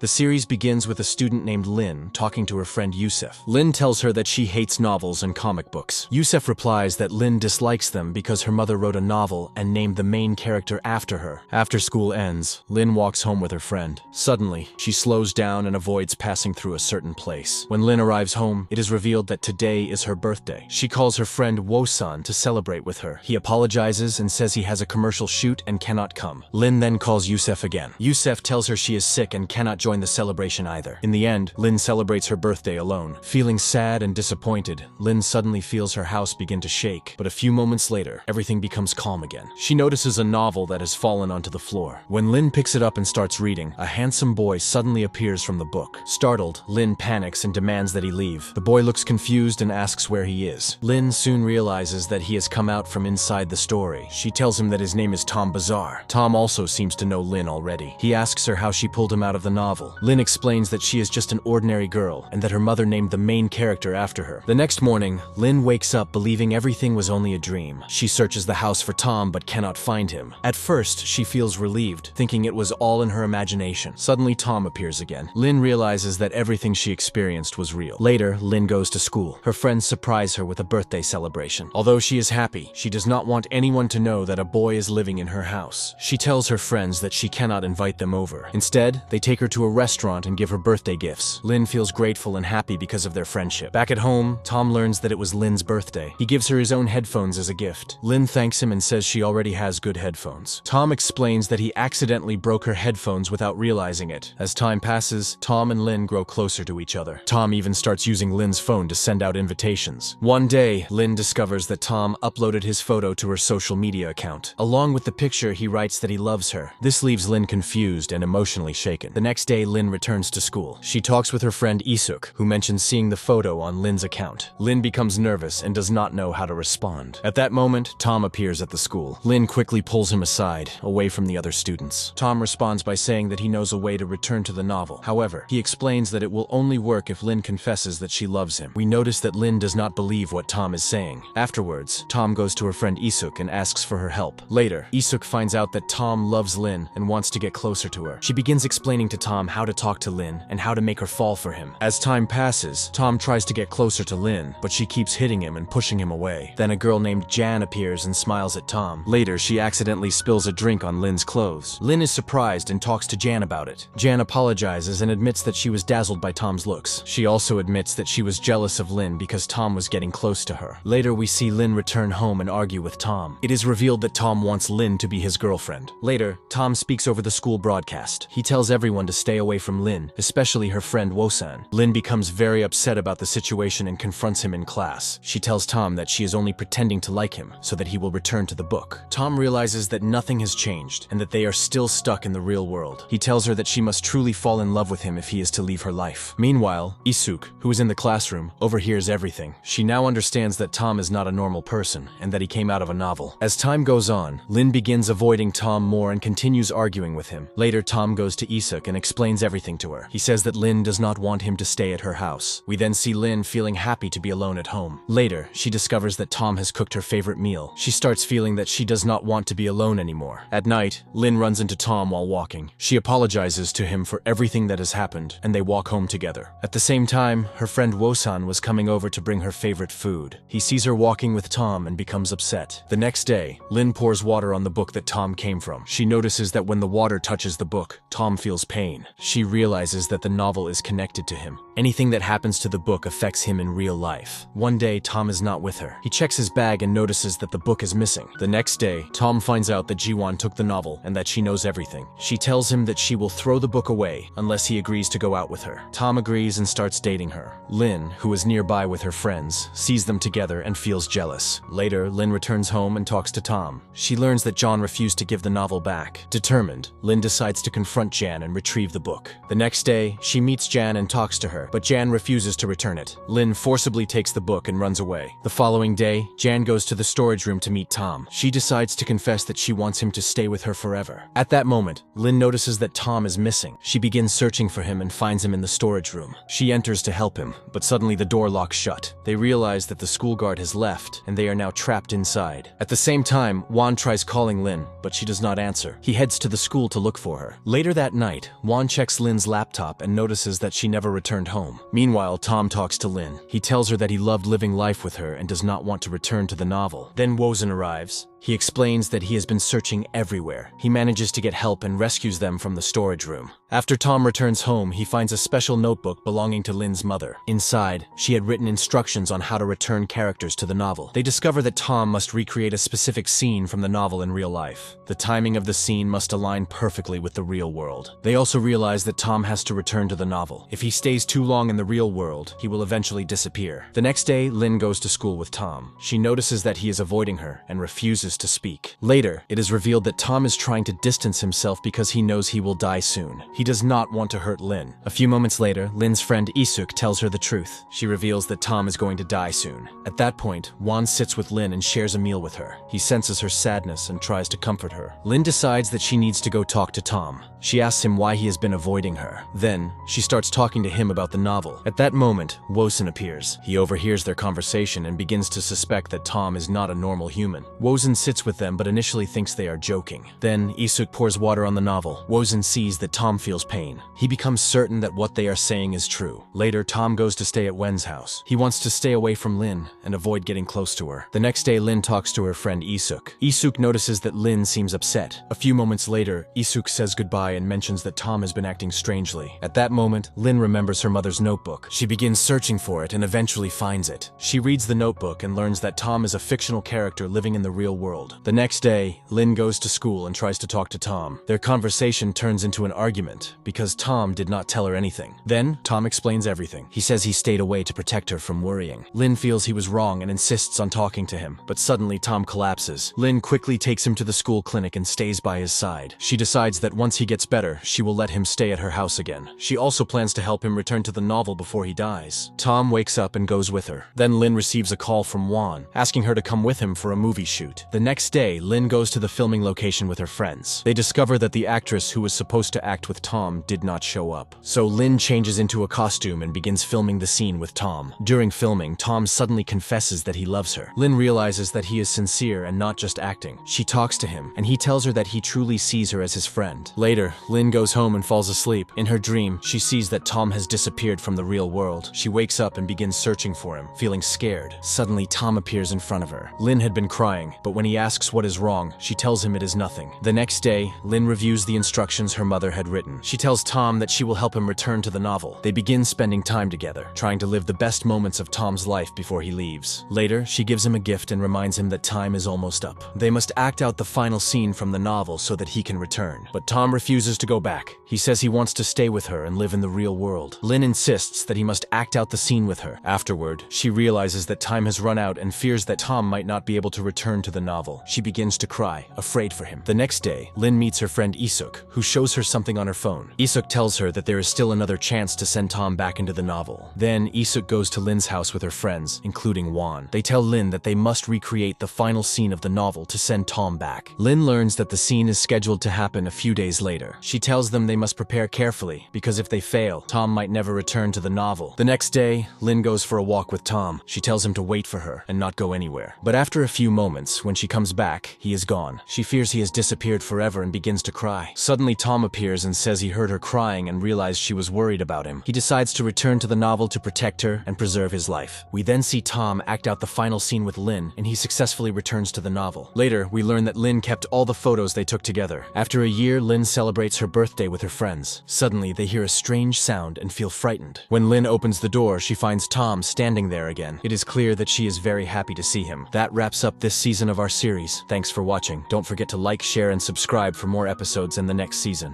The series begins with a student named Lynn talking to her friend Yusuf. Lynn tells her that she hates novels and comic books. Yusuf replies that Lynn dislikes them because her mother wrote a novel and named the main character after her. After school ends, Lynn walks home with her friend. Suddenly, she slows down and avoids passing through a certain place. When Lynn arrives home, it is revealed that today is her birthday. She calls her friend Wosan to celebrate with her. He apologizes and says he has a commercial shoot and cannot come. Lynn then calls Yusuf again. Yusuf tells her she is sick and cannot join the celebration either. In the end, Lynn celebrates her birthday alone. Feeling sad and disappointed, Lynn suddenly feels her house begin to shake, but a few moments later, everything becomes calm again. She notices a novel that has fallen onto the floor. When Lynn picks it up and starts reading, a handsome boy suddenly appears from the book. Startled, Lynn panics and demands that he leave. The boy looks confused and asks where he is. Lynn soon realizes that he has come out from inside the story. She tells him that his name is Tom Bazaar. Tom also seems to know Lynn already. He asks her how she pulled him out of the novel. Lynn explains that she is just an ordinary girl and that her mother named the main character after her. The next morning, Lynn wakes up believing everything was only a dream. She searches the house for Tom but cannot find him. At first, she feels relieved, thinking it was all in her imagination. Suddenly, Tom appears again. Lynn realizes that everything she experienced was real. Later, Lynn goes to school. Her friends surprise her with a birthday celebration. Although she is happy, she does not want anyone to know that a boy is living in her house. She tells her friends that she cannot invite them over. Instead, they take her to a restaurant and give her birthday gifts. Lynn feels grateful and happy because of their friendship. Back at home, Tom learns that it was Lynn's birthday. He gives her his own headphones as a gift. Lynn thanks him and says she already has good headphones. Tom explains that he accidentally broke her headphones without realizing it. As time passes, Tom and Lynn grow closer to each other. Tom even starts using Lynn's phone to send out invitations. One day, Lynn discovers that Tom uploaded his photo to her social media account. Along with the picture, he writes that he loves her. This leaves Lynn confused and emotionally shaken. The next day, Lynn returns to school. She talks with her friend Isuk, who mentions seeing the photo on Lynn's account. Lynn becomes nervous and does not know how to respond. At that moment, Tom appears at the school. Lynn quickly pulls him aside, away from the other students. Tom responds by saying that he knows a way to return to the novel. However, he explains that it will only work if Lynn confesses that she loves him. We notice that Lynn does not believe what Tom is saying. Afterwards, Tom goes to her friend Isuk and asks for her help. Later, Isuk finds out that Tom loves Lynn and wants to get closer to her. She begins explaining to Tom how to talk to Lynn and how to make her fall for him. As time passes, Tom tries to get closer to Lynn, but she keeps hitting him and pushing him away. Then a girl named Jan appears and smiles at Tom. Later, she accidentally spills a drink on Lynn's clothes. Lynn is surprised and talks to Jan about it. Jan apologizes and admits that she was dazzled by Tom's looks. She also admits that she was jealous of Lynn because Tom was getting close to her. Later, we see Lynn return home and argue with Tom. It is revealed that Tom wants Lynn to be his girlfriend. Later, Tom speaks over the school broadcast. He tells everyone to stay away from Lynn, especially her friend Wosan. Lynn becomes very upset about the situation and confronts him in class. She tells Tom that she is only pretending to like him so that he will return to the book. Tom realizes that nothing has changed and that they are still stuck in the real world. He tells her that she must truly fall in love with him if he is to leave her life. Meanwhile, Isuk, who is in the classroom, overhears everything. She now understands that Tom is not a normal person and that he came out of a novel. As time goes on, Lynn begins avoiding Tom more and continues arguing with him. Later, Tom goes to Isuk and explains everything to her. He says that Lynn does not want him to stay at her house. We then see Lynn feeling happy to be alone at home. Later, she discovers that Tom has cooked her favorite meal. She starts feeling that she does not want to be alone anymore. At night, Lynn runs into Tom while walking. She apologizes to him for everything that has happened, and they walk home together. At the same time, her friend Wosan was coming over to bring her favorite food. He sees her walking with Tom and becomes upset. The next day, Lynn pours water on the book that Tom came from. She notices that when the water touches the book, Tom feels pain. She realizes that the novel is connected to him. Anything that happens to the book affects him in real life. One day, Tom is not with her. He checks his bag and notices that the book is missing. The next day, Tom finds out that Jiwon took the novel and that she knows everything. She tells him that she will throw the book away unless he agrees to go out with her. Tom agrees and starts dating her. Lynn, who is nearby with her friends, sees them together and feels jealous. Later, Lynn returns home and talks to Tom. She learns that John refused to give the novel back. Determined, Lynn decides to confront Jan and retrieve the book. The next day, she meets Jan and talks to her, but Jan refuses to return it. Lynn forcibly takes the book and runs away. The following day, Jan goes to the storage room to meet Tom. She decides to confess that she wants him to stay with her forever. At that moment, Lynn notices that Tom is missing. She begins searching for him and finds him in the storage room. She enters to help him, but suddenly the door locks shut. They realize that the school guard has left, and they are now trapped inside. At the same time, Juan tries calling Lynn, but she does not answer. He heads to the school to look for her. Later that night, Juan checks Lynn's laptop and notices that she never returned home. Meanwhile, Tom talks to Lynn. He tells her that he loved living life with her and does not want to return to the novel. Then Wozen arrives. He explains that he has been searching everywhere. He manages to get help and rescues them from the storage room. After Tom returns home, he finds a special notebook belonging to Lynn's mother. Inside, she had written instructions on how to return characters to the novel. They discover that Tom must recreate a specific scene from the novel in real life. The timing of the scene must align perfectly with the real world. They also realize that Tom has to return to the novel. If he stays too long in the real world, he will eventually disappear. The next day, Lynn goes to school with Tom. She notices that he is avoiding her and refuses to speak. Later, it is revealed that Tom is trying to distance himself because he knows he will die soon. He does not want to hurt Lynn. A few moments later, Lynn's friend Isuk tells her the truth. She reveals that Tom is going to die soon. At that point, Juan sits with Lynn and shares a meal with her. He senses her sadness and tries to comfort her. Lynn decides that she needs to go talk to Tom. She asks him why he has been avoiding her. Then, she starts talking to him about the novel. At that moment, Wozen appears. He overhears their conversation and begins to suspect that Tom is not a normal human. Wozen sits with them but initially thinks they are joking. Then, Isuk pours water on the novel. Wozen sees that Tom feels pain. He becomes certain that what they are saying is true. Later, Tom goes to stay at Wen's house. He wants to stay away from Lynn and avoid getting close to her. The next day, Lynn talks to her friend Isuk. Isuk notices that Lynn seems upset. A few moments later, Isuk says goodbye and mentions that Tom has been acting strangely. At that moment, Lynn remembers her mother's notebook. She begins searching for it and eventually finds it. She reads the notebook and learns that Tom is a fictional character living in the real world. The next day, Lynn goes to school and tries to talk to Tom. Their conversation turns into an argument because Tom did not tell her anything. Then, Tom explains everything. He says he stayed away to protect her from worrying. Lynn feels he was wrong and insists on talking to him, but suddenly Tom collapses. Lynn quickly takes him to the school clinic and stays by his side. She decides that once he gets better, she will let him stay at her house again. She also plans to help him return to the novel before he dies. Tom wakes up and goes with her. Then Lynn receives a call from Juan, asking her to come with him for a movie shoot. The next day, Lynn goes to the filming location with her friends. They discover that the actress who was supposed to act with Tom did not show up. So Lynn changes into a costume and begins filming the scene with Tom. During filming, Tom suddenly confesses that he loves her. Lynn realizes that he is sincere and not just acting. She talks to him, and he tells her that he truly sees her as his friend. Later, Lynn goes home and falls asleep. In her dream, she sees that Tom has disappeared from the real world. She wakes up and begins searching for him, feeling scared. Suddenly, Tom appears in front of her. Lynn had been crying, but when he asks what is wrong, she tells him it is nothing. The next day, Lynn reviews the instructions her mother had written. She tells Tom that she will help him return to the novel. They begin spending time together, trying to live the best moments of Tom's life before he leaves. Later, she gives him a gift and reminds him that time is almost up. They must act out the final scene from the novel so that he can return. But Tom refuses to go back. He says he wants to stay with her and live in the real world. Lynn insists that he must act out the scene with her. Afterward, she realizes that time has run out and fears that Tom might not be able to return to the novel. She begins to cry, afraid for him. The next day, Lynn meets her friend Isuk, who shows her something on her phone. Isuk tells her that there is still another chance to send Tom back into the novel. Then, Isuk goes to Lynn's house with her friends, including Juan. They tell Lynn that they must recreate the final scene of the novel to send Tom back. Lynn learns that the scene is scheduled to happen a few days later. She tells them they must prepare carefully, because if they fail, Tom might never return to the novel. The next day, Lynn goes for a walk with Tom. She tells him to wait for her and not go anywhere. But after a few moments, when she comes back, he is gone. She fears he has disappeared forever and begins to cry. Suddenly, Tom appears and says he heard her crying and realized she was worried about him. He decides to return to the novel to protect her and preserve his life. We then see Tom act out the final scene with Lynn, and he successfully returns to the novel. Later, we learn that Lynn kept all the photos they took together. After a year, Lynn celebrates her birthday with her friends. Suddenly, they hear a strange sound and feel frightened. When Lynn opens the door, she finds Tom standing there again. It is clear that she is very happy to see him. That wraps up this season of our series. Thanks for watching. Don't forget to like, share, and subscribe for more episodes in the next season.